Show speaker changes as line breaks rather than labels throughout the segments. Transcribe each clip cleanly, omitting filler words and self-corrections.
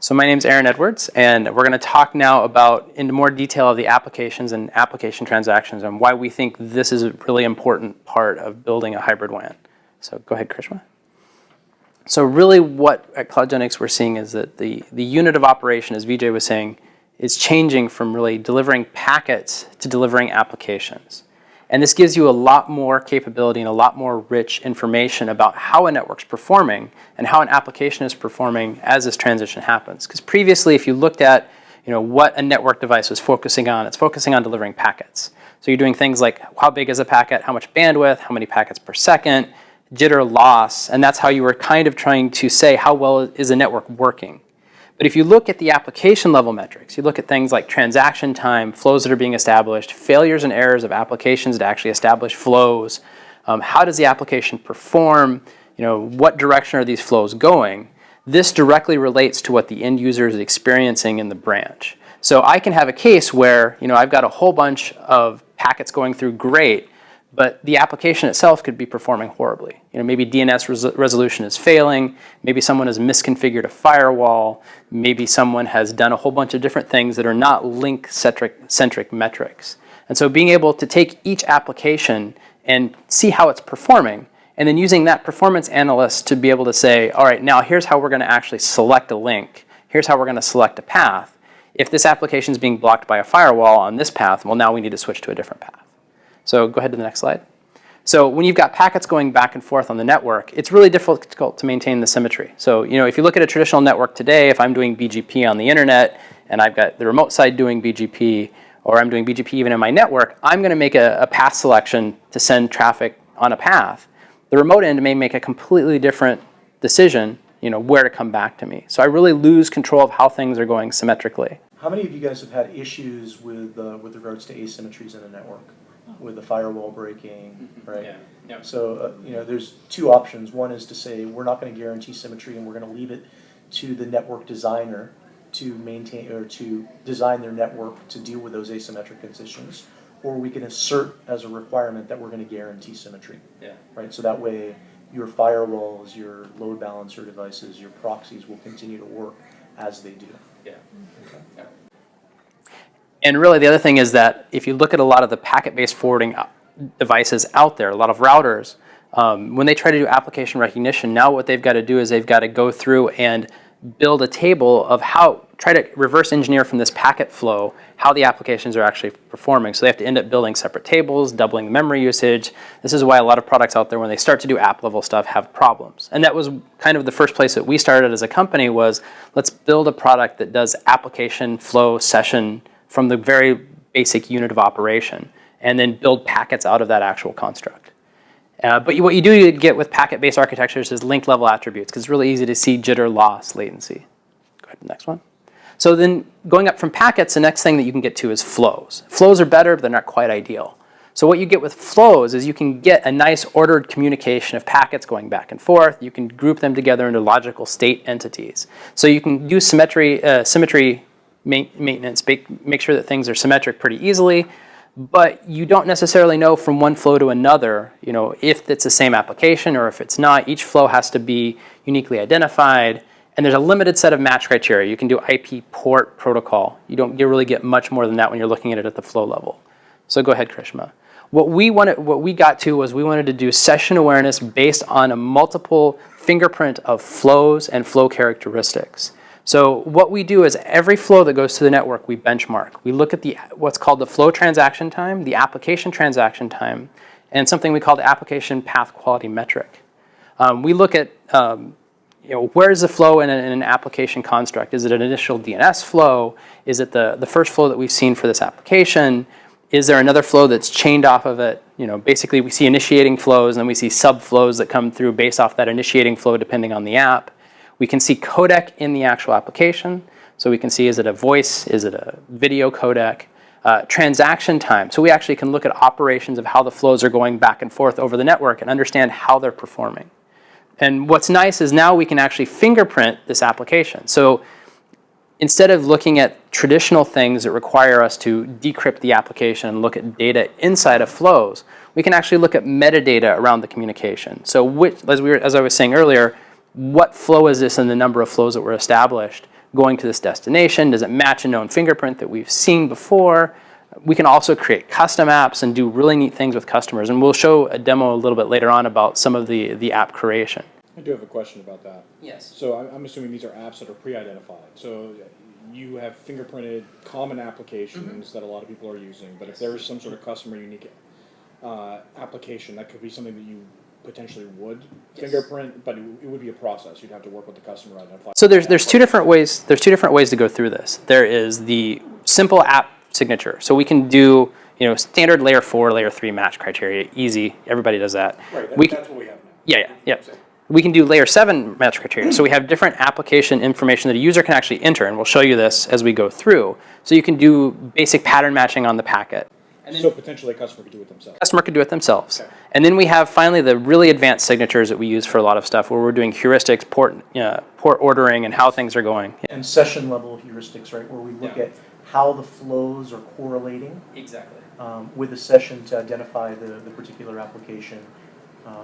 So my name is Aaron Edwards, and we're going to talk now about, into more detail, of the applications and application transactions and why we think this is a really important part of building a hybrid WAN. So go ahead, Krishma. So really what at Cloudgenix we're seeing is that the unit of operation, as Vijay was saying, is changing from really delivering packets to delivering applications. And this gives you a lot more capability and a lot more rich information about how a network's performing and how an application is performing as this transition happens. Because previously, if you looked at what a network device was focusing on, it's focusing on delivering packets. So you're doing things like how big is a packet, how much bandwidth, how many packets per second, jitter loss, and that's how you were kind of trying to say how well is a network working. But if you look at the application level metrics, you look at things like transaction time, flows that are being established, failures and errors of applications to actually establish flows, how does the application perform, what direction are these flows going, this directly relates to what the end user is experiencing in the branch. So I can have a case where I've got a whole bunch of packets going through great, but the application itself could be performing horribly. Maybe DNS resolution is failing, maybe someone has misconfigured a firewall, maybe someone has done a whole bunch of different things that are not link-centric metrics. And so being able to take each application and see how it's performing, and then using that performance analyst to be able to say, all right, now here's how we're going to actually select a link, here's how we're going to select a path. If this application is being blocked by a firewall on this path, well, now we need to switch to a different path. So go ahead to the next slide. So when you've got packets going back and forth on the network, it's really difficult to maintain the symmetry. So if you look at a traditional network today, if I'm doing BGP on the internet and I've got the remote side doing BGP, or I'm doing BGP even in my network, I'm going to make a path selection to send traffic on a path. The remote end may make a completely different decision, where to come back to me. So I really lose control of how things are going symmetrically.
How many of you guys have had issues with regards to asymmetries in a network? With the firewall breaking, right?
Yeah. Yep.
So there's two options. One is to say we're not going to guarantee symmetry, and we're going to leave it to the network designer to maintain or to design their network to deal with those asymmetric conditions. Or we can assert as a requirement that we're going to guarantee symmetry. Yeah. Right. So that way, your firewalls, your load balancer devices, your proxies will continue to work as they do.
Yeah. Okay. Yeah. And really the other thing is that if you look at a lot of the packet-based forwarding devices out there, a lot of routers, when they try to do application recognition, now what they've got to do is they've got to go through and build a table of try to reverse engineer from this packet flow how the applications are actually performing. So they have to end up building separate tables, doubling the memory usage. This is why a lot of products out there, when they start to do app level stuff, have problems. And that was kind of the first place that we started as a company was, let's build a product that does application flow session from the very basic unit of operation, and then build packets out of that actual construct. But what you do get with packet-based architectures is link-level attributes, because it's really easy to see jitter, loss, latency. Go ahead to the next one. So then going up from packets, the next thing that you can get to is flows. Flows are better, but they're not quite ideal. So what you get with flows is you can get a nice ordered communication of packets going back and forth. You can group them together into logical state entities. So you can do symmetry maintenance, make sure that things are symmetric pretty easily, but you don't necessarily know from one flow to another, if it's the same application or if it's not. Each flow has to be uniquely identified, and there's a limited set of match criteria. You can do IP port protocol. You really get much more than that when you're looking at it at the flow level. So go ahead, Krishma. What we got to was we wanted to do session awareness based on a multiple fingerprint of flows and flow characteristics. So what we do is every flow that goes to the network, we benchmark. We look at what's called the flow transaction time, the application transaction time, and something we call the application path quality metric. We look at where is the flow in an application construct? Is it an initial DNS flow? Is it the first flow that we've seen for this application? Is there another flow that's chained off of it? Basically we see initiating flows, and then we see sub-flows that come through based off that initiating flow depending on the app. We can see codec in the actual application. So we can see, is it a voice? Is it a video codec? Transaction time. So we actually can look at operations of how the flows are going back and forth over the network and understand how they're performing. And what's nice is now we can actually fingerprint this application. So instead of looking at traditional things that require us to decrypt the application and look at data inside of flows, we can actually look at metadata around the communication. So as I was saying earlier, what flow is this and the number of flows that were established going to this destination? Does it match a known fingerprint that we've seen before? We can also create custom apps and do really neat things with customers. And we'll show a demo a little bit later on about some of the app creation.
I do have a question about that.
Yes.
So I'm assuming these are apps that are pre-identified. So you have fingerprinted common applications that a lot of people are using, but if there is some sort of customer unique application, that could be something that you potentially would fingerprint, but it would be a process. You'd have to work with the customer to identify.
So there's two different ways. There's two different ways to go through this. There is the simple app signature. So we can do standard layer 4, layer 3 match criteria. Easy. Everybody does that.
Right. That's what we have now.
Yeah. We can do layer 7 match criteria. So we have different application information that a user can actually enter, and we'll show you this as we go through. So you can do basic pattern matching on the packet.
So potentially a customer could do it themselves.
Customer could do it themselves.
Okay.
And then we have finally the really advanced signatures that we use for a lot of stuff where we're doing heuristics, port ordering, and how things are going.
And session level heuristics, right, where we look at how the flows are correlating
Exactly.
with the session to identify the particular application.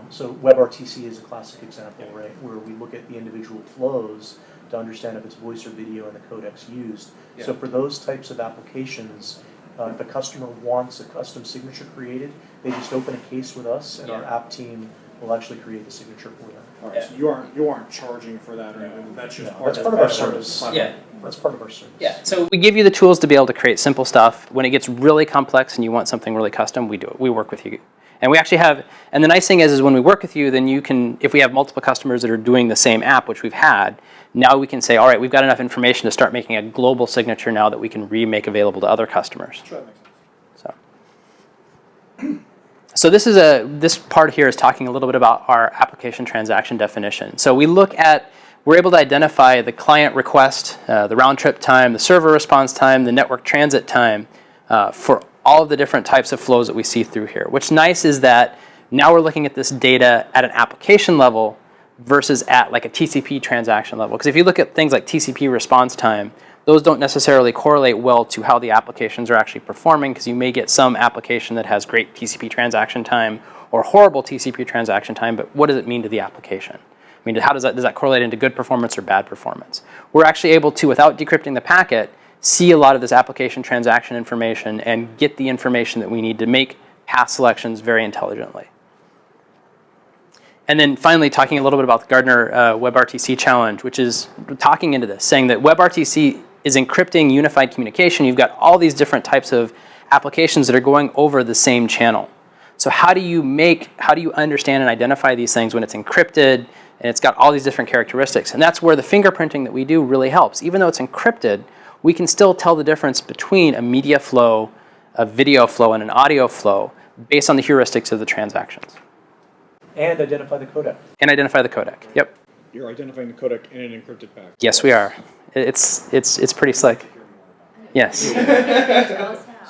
So WebRTC is a classic example, right, where we look at the individual flows to understand if it's voice or video and the codecs used. So for those types of applications, if a customer wants a custom signature created, they just open a case with us, and our app team will actually create the signature for them.
All right. So you aren't charging for that or anything. That's just
That's part of our service.
Yeah.
That's part of our service.
Yeah, so we give you the tools to be able to create simple stuff. When it gets really complex and you want something really custom, we do it. We work with you. And we actually have, and the nice thing is when we work with you, then you can, if we have multiple customers that are doing the same app, which we've had, now we can say, all right, we've got enough information to start making a global signature now that we can remake available to other customers.
Sure, that makes sense.
So this part here is talking a little bit about our application transaction definition. So we're able to identify the client request, the round trip time, the server response time, the network transit time for all of the different types of flows that we see through here. What's nice is that now we're looking at this data at an application level versus at like a TCP transaction level. Because if you look at things like TCP response time, those don't necessarily correlate well to how the applications are actually performing, because you may get some application that has great TCP transaction time or horrible TCP transaction time, but what does it mean to the application? I mean, does that correlate into good performance or bad performance? We're actually able to, without decrypting the packet, see a lot of this application transaction information and get the information that we need to make path selections very intelligently. And then finally, talking a little bit about the Gardiner WebRTC challenge, which is talking into this, saying that WebRTC is encrypting unified communication. You've got all these different types of applications that are going over the same channel. So how do you understand and identify these things when it's encrypted and it's got all these different characteristics? And that's where the fingerprinting that we do really helps. Even though it's encrypted, we can still tell the difference between a media flow, a video flow, and an audio flow based on the heuristics of the transactions.
And identify the codec.
And identify the codec. Yep.
You're identifying the codec in an encrypted packet.
Yes, we are. It's pretty slick. Yes.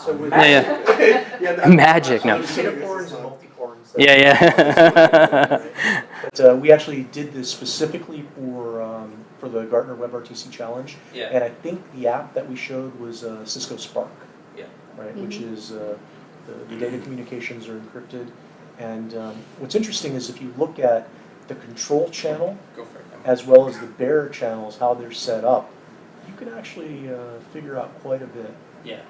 So with
Magic. No.
unicorns and multicorns.
Yeah.
But we actually did this specifically for the Gardiner WebRTC challenge.
Yeah.
And I think the app that we showed was Cisco Spark.
Yeah.
Right, which is the data communications are encrypted. And what's interesting is if you look at the control channel as well as the bearer channels, how they're set up, you can actually figure out quite a bit.
Yeah.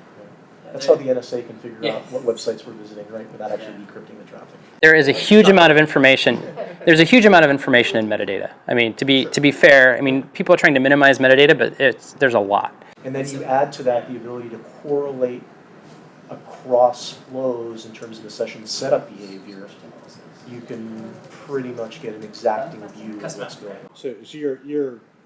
That's how the NSA can figure out what websites we're visiting, right, without actually decrypting the traffic.
There is a huge amount of information. There's a huge amount of information in metadata. I mean, to be fair, I mean, people are trying to minimize metadata, but there's a lot.
And then you add to that the ability to correlate across flows in terms of the session setup behavior. You can pretty much get an exacting view of what's going on.
So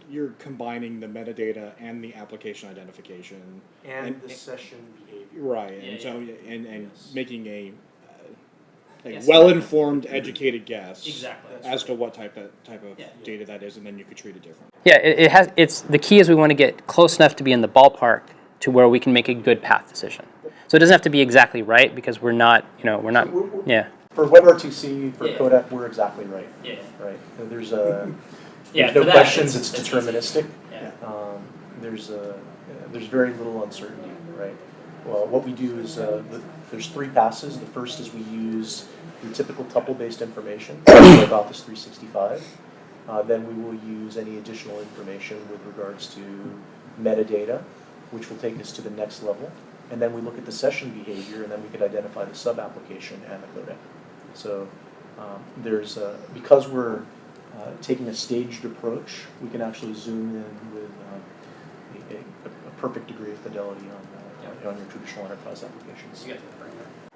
you're combining the metadata and the application identification
And the session behavior.
right, and making a well-informed, educated guess as to what type of data that is, and then you could treat it differently.
Yeah, it's the key is we want to get close enough to be in the ballpark to where we can make a good path decision. So it doesn't have to be exactly right because we're not.
For WebRTC, for codec, we're exactly right. Yeah. Right. There's no questions. It's deterministic.
Yeah.
There's very little uncertainty. Right. Well, what we do is there's 3 passes. The first is we use your typical tuple-based information about this 365. Then we will use any additional information with regards to metadata, which will take us to the next level. And then we look at the session behavior, and then we could identify the sub-application and the codec. So because we're taking a staged approach, we can actually zoom in with a perfect degree of fidelity on your traditional enterprise applications.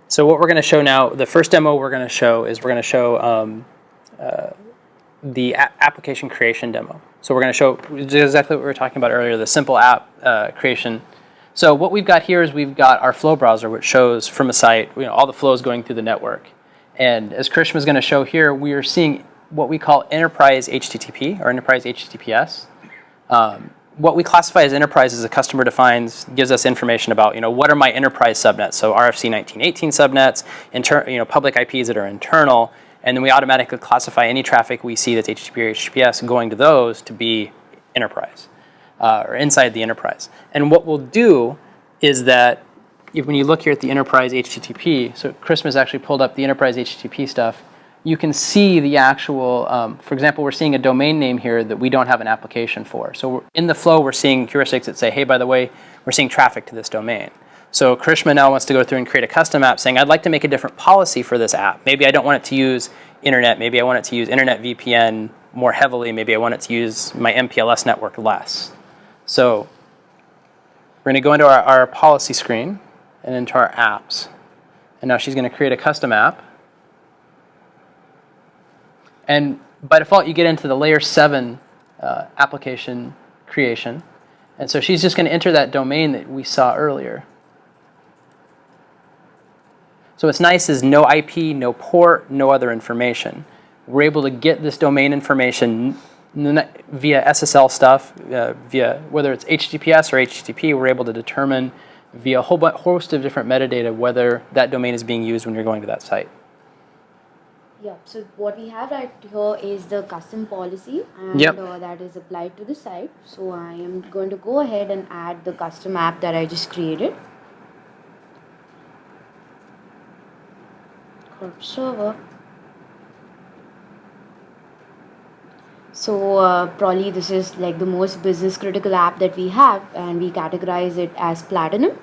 So what we're going to show now, the first demo we're going to show is the application creation demo. So we're going to show exactly what we were talking about earlier, the simple app creation. So what we've got here is we've got our flow browser, which shows from a site all the flows going through the network. And as Krishna is going to show here, we are seeing what we call enterprise HTTP or enterprise HTTPS. What we classify as enterprise is a customer defines, gives us information about, what are my enterprise subnets? So RFC 1918 subnets, public IPs that are internal, and then we automatically classify any traffic we see that's HTTP or HTTPS going to those to be enterprise, or inside the enterprise. And what we'll do is that when you look here at the enterprise HTTP, so Krishna has actually pulled up the enterprise HTTP stuff, you can see the actual, for example, we're seeing a domain name here that we don't have an application for. So in the flow, we're seeing heuristics that say, hey, by the way, we're seeing traffic to this domain. So Krishna now wants to go through and create a custom app saying, I'd like to make a different policy for this app. Maybe I don't want it to use internet. Maybe I want it to use internet VPN more heavily. Maybe I want it to use my MPLS network less. So we're going to go into our policy screen and into our apps. And now she's going to create a custom app. And by default, you get into the layer 7 application creation. And so she's just going to enter that domain that we saw earlier. So what's nice is no IP, no port, no other information. We're able to get this domain information via SSL stuff, via whether it's HTTPS or HTTP, we're able to determine via a whole host of different metadata whether that domain is being used when you're going to that site.
Yeah, so what we have right here is the custom policy, and that is applied to the site. So I am going to go ahead and add the custom app that I just created. Called server. So probably this is like the most business critical app that we have, and we categorize it as platinum.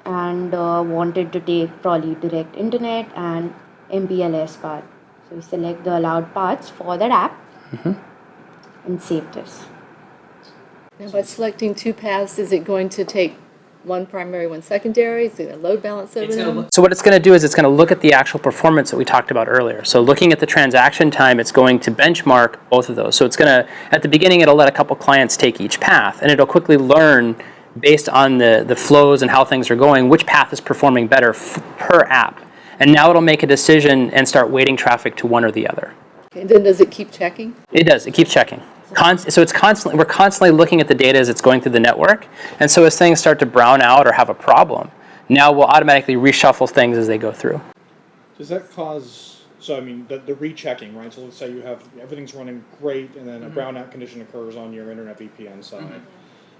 And wanted to take probably direct internet and MPLS path. So we select the allowed paths for that app and save this.
Now by selecting two paths, is it going to take one primary, one secondary? Is it going to load balance over them?
So what it's going to do is it's going to look at the actual performance that we talked about earlier. So looking at the transaction time, it's going to benchmark both of those. So it's going to, at the beginning, it'll let a couple clients take each path, and it'll quickly learn based on the flows and how things are going, which path is performing better per app. And now it'll make a decision and start weighting traffic to one or the other.
Okay, and then does it keep checking?
It does. It keeps checking. So we're constantly looking at the data as it's going through the network. And so as things start to brown out or have a problem, now we'll automatically reshuffle things as they go through.
Does that cause, so I mean, the rechecking, right? So let's say you have, everything's running great, and then a brownout condition occurs on your internet VPN side.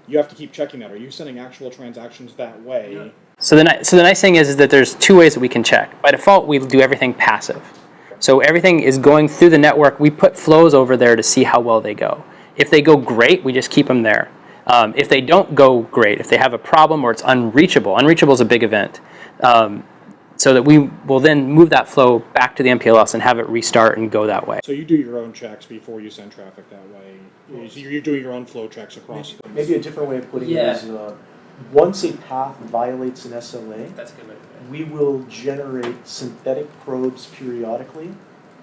You have to keep checking that. Are you sending actual transactions that way? Yeah.
So the nice thing is that there's two ways that we can check. By default, we do everything passive. So everything is going through the network. We put flows over there to see how well they go. If they go great, we just keep them there. If they don't go great, if they have a problem or it's unreachable is a big event. So that we will then move that flow back to the MPLS and have it restart and go that way.
So you do your own checks before you send traffic that way. So you're doing your own flow checks across things.
Maybe a different way of putting it is once a path violates an SLA, we will generate synthetic probes periodically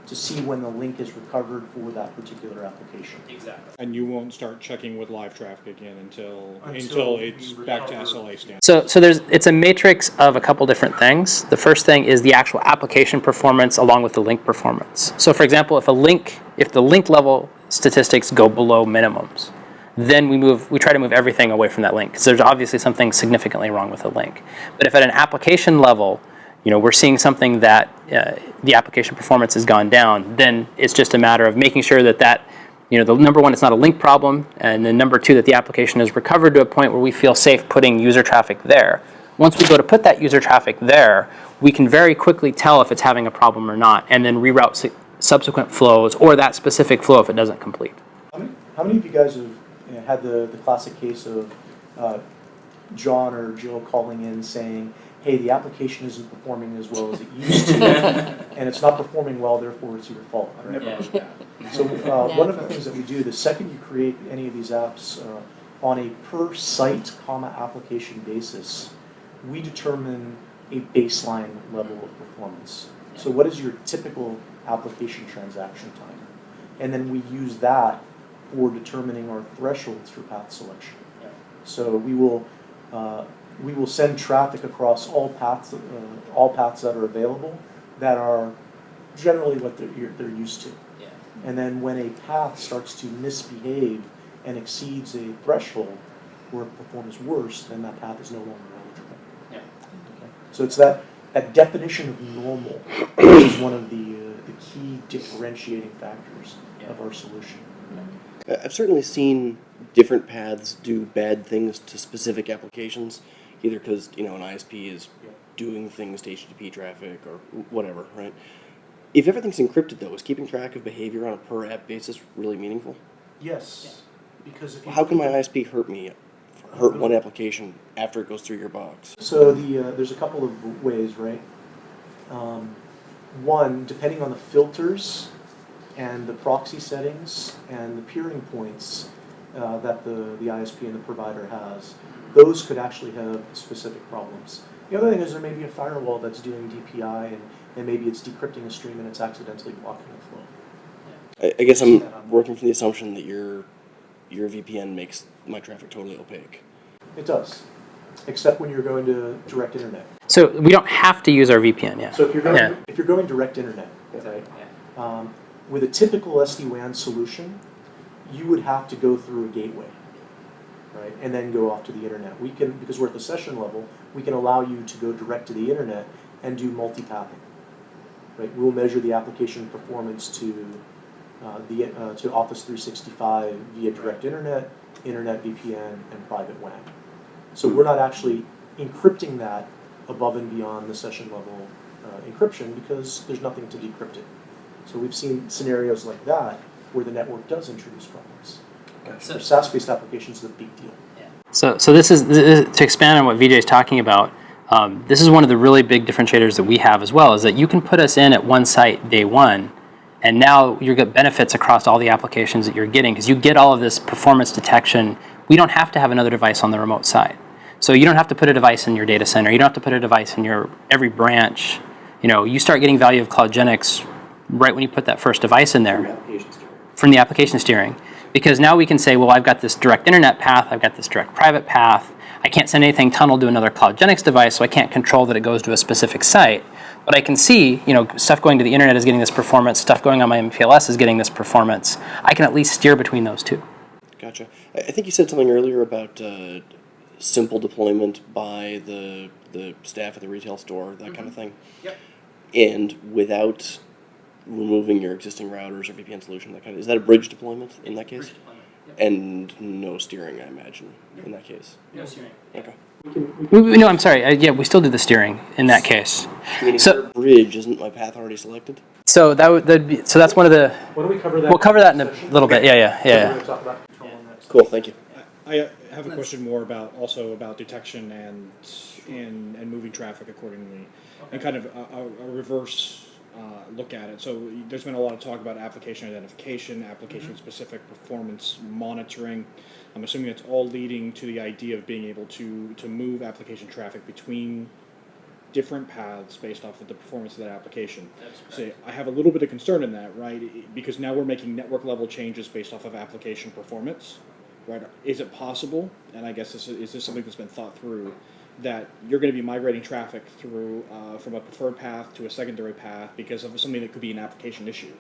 to see when the link is recovered for that particular application.
Exactly.
And you won't start checking with live traffic again until it's back to SLA standards.
So it's a matrix of a couple different things. The first thing is the actual application performance along with the link performance. So for example, if the link level statistics go below minimums, then we try to move everything away from that link, because there's obviously something significantly wrong with the link. But if at an application level, we're seeing something that the application performance has gone down, then it's just a matter of making sure that the number one, it's not a link problem, and then number two, that the application is recovered to a point where we feel safe putting user traffic there. Once we go to put that user traffic there, we can very quickly tell if it's having a problem or not, and then reroute subsequent flows or that specific flow if it doesn't complete.
How many of you guys have had the classic case of John or Jill calling in saying, hey, the application isn't performing as well as it used to, and it's not performing well, therefore it's your fault, right?
Yeah.
So one of the things that we do, the second you create any of these apps on a per site, application basis, we determine a baseline level of performance. So what is your typical application transaction time? And then we use that for determining our thresholds for path selection. So we will send traffic across all paths that are available that are generally what they're used to.
Yeah.
And then when a path starts to misbehave and exceeds a threshold where it performs worse, then that path is no longer eligible.
Yeah.
Okay. So it's that definition of normal which is one of the key differentiating factors of our solution.
I've certainly seen different paths do bad things to specific applications, either because an ISP is doing things to HTTP traffic or whatever, right? If everything's encrypted, though, is keeping track of behavior on a per app basis really meaningful?
Yes, because if you
How can my ISP hurt one application after it goes through your box?
So there's a couple of ways, right? One, depending on the filters and the proxy settings and the peering points that the ISP and the provider has, those could actually have specific problems. The other thing is there may be a firewall that's doing DPI and maybe it's decrypting a stream and it's accidentally blocking the flow.
I guess I'm working from the assumption that your VPN makes my traffic totally opaque.
It does, except when you're going to direct internet.
So we don't have to use our VPN, yeah.
So if you're going direct internet, right? With a typical SD-WAN solution, you would have to go through a gateway, right, and then go off to the internet. We can, because we're at the session level, we can allow you to go direct to the internet and do multi-pathing, right? We'll measure the application performance to Office 365 via direct internet, internet VPN, and private WAN. So we're not actually encrypting that above and beyond the session level encryption because there's nothing to decrypt it. So we've seen scenarios like that where the network does introduce problems. For SaaS-based applications, it's a big deal.
So this is to expand on what Vijay is talking about. This is one of the really big differentiators that we have as well, is that you can put us in at one site day one, and now you get benefits across all the applications that you're getting because you get all of this performance detection. We don't have to have another device on the remote side. So you don't have to put a device in your data center. You don't have to put a device in your every branch. You start getting value of Cloudgenix right when you put that first device in there from the application steering. Because now we can say, well, I've got this direct internet path, I've got this direct private path. I can't send anything tunneled to another Cloudgenix device, so I can't control that it goes to a specific site. But I can see, stuff going to the internet is getting this performance, stuff going on my MPLS is getting this performance. I can at least steer between those two.
Gotcha. I think you said something earlier about simple deployment by the staff at the retail store, that kind of thing.
Yep.
And without removing your existing routers or VPN solution, that kind of, is that a bridge deployment in that case? And no steering, I imagine, in that case.
No steering.
Okay.
No, I'm sorry. We still do the steering in that case.
Meaning
So-
for a bridge, isn't my path already selected?
So that'd be, so that's one of the.
Why don't we cover that?
We'll cover that in a
session?
little bit. Yeah.
We're going to talk about control in that
Cool, thank you.
I have a question more about detection and moving traffic accordingly, and kind of a reverse look at it. So there's been a lot of talk about application identification, application-specific performance monitoring. I'm assuming it's all leading to the idea of being able to move application traffic between different paths based off of the performance of that application. So I have a little bit of concern in that, right? Because now we're making network level changes based off of application performance, right? Is it possible, and I guess is this something that's been thought through, that you're going to be migrating traffic through from a preferred path to a secondary path because of something that could be an application issue,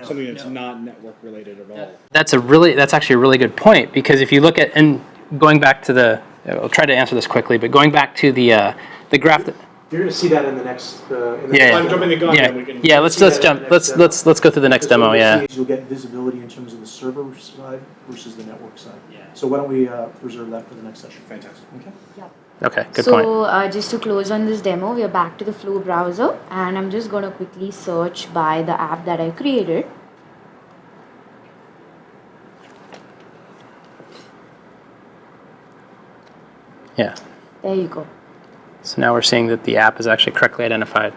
something that's not network related at all?
That's actually a really good point, because if you look at, and going back to I'll try to answer this quickly, but going back to the graph that.
You're going to see that in the next.
I'm jumping the gun. Then we can.
Yeah. Let's jump. Let's go through the next demo. Yeah.
You'll get visibility in terms of the server side versus the network side. Yeah. So why don't we reserve that for the next session?
Fantastic.
Okay.
Yep.
Okay, good point.
So just to close on this demo, we are back to the Flow browser, and I'm just going to quickly search by the app that I created.
Yeah.
There you go.
So now we're seeing that the app is actually correctly identified.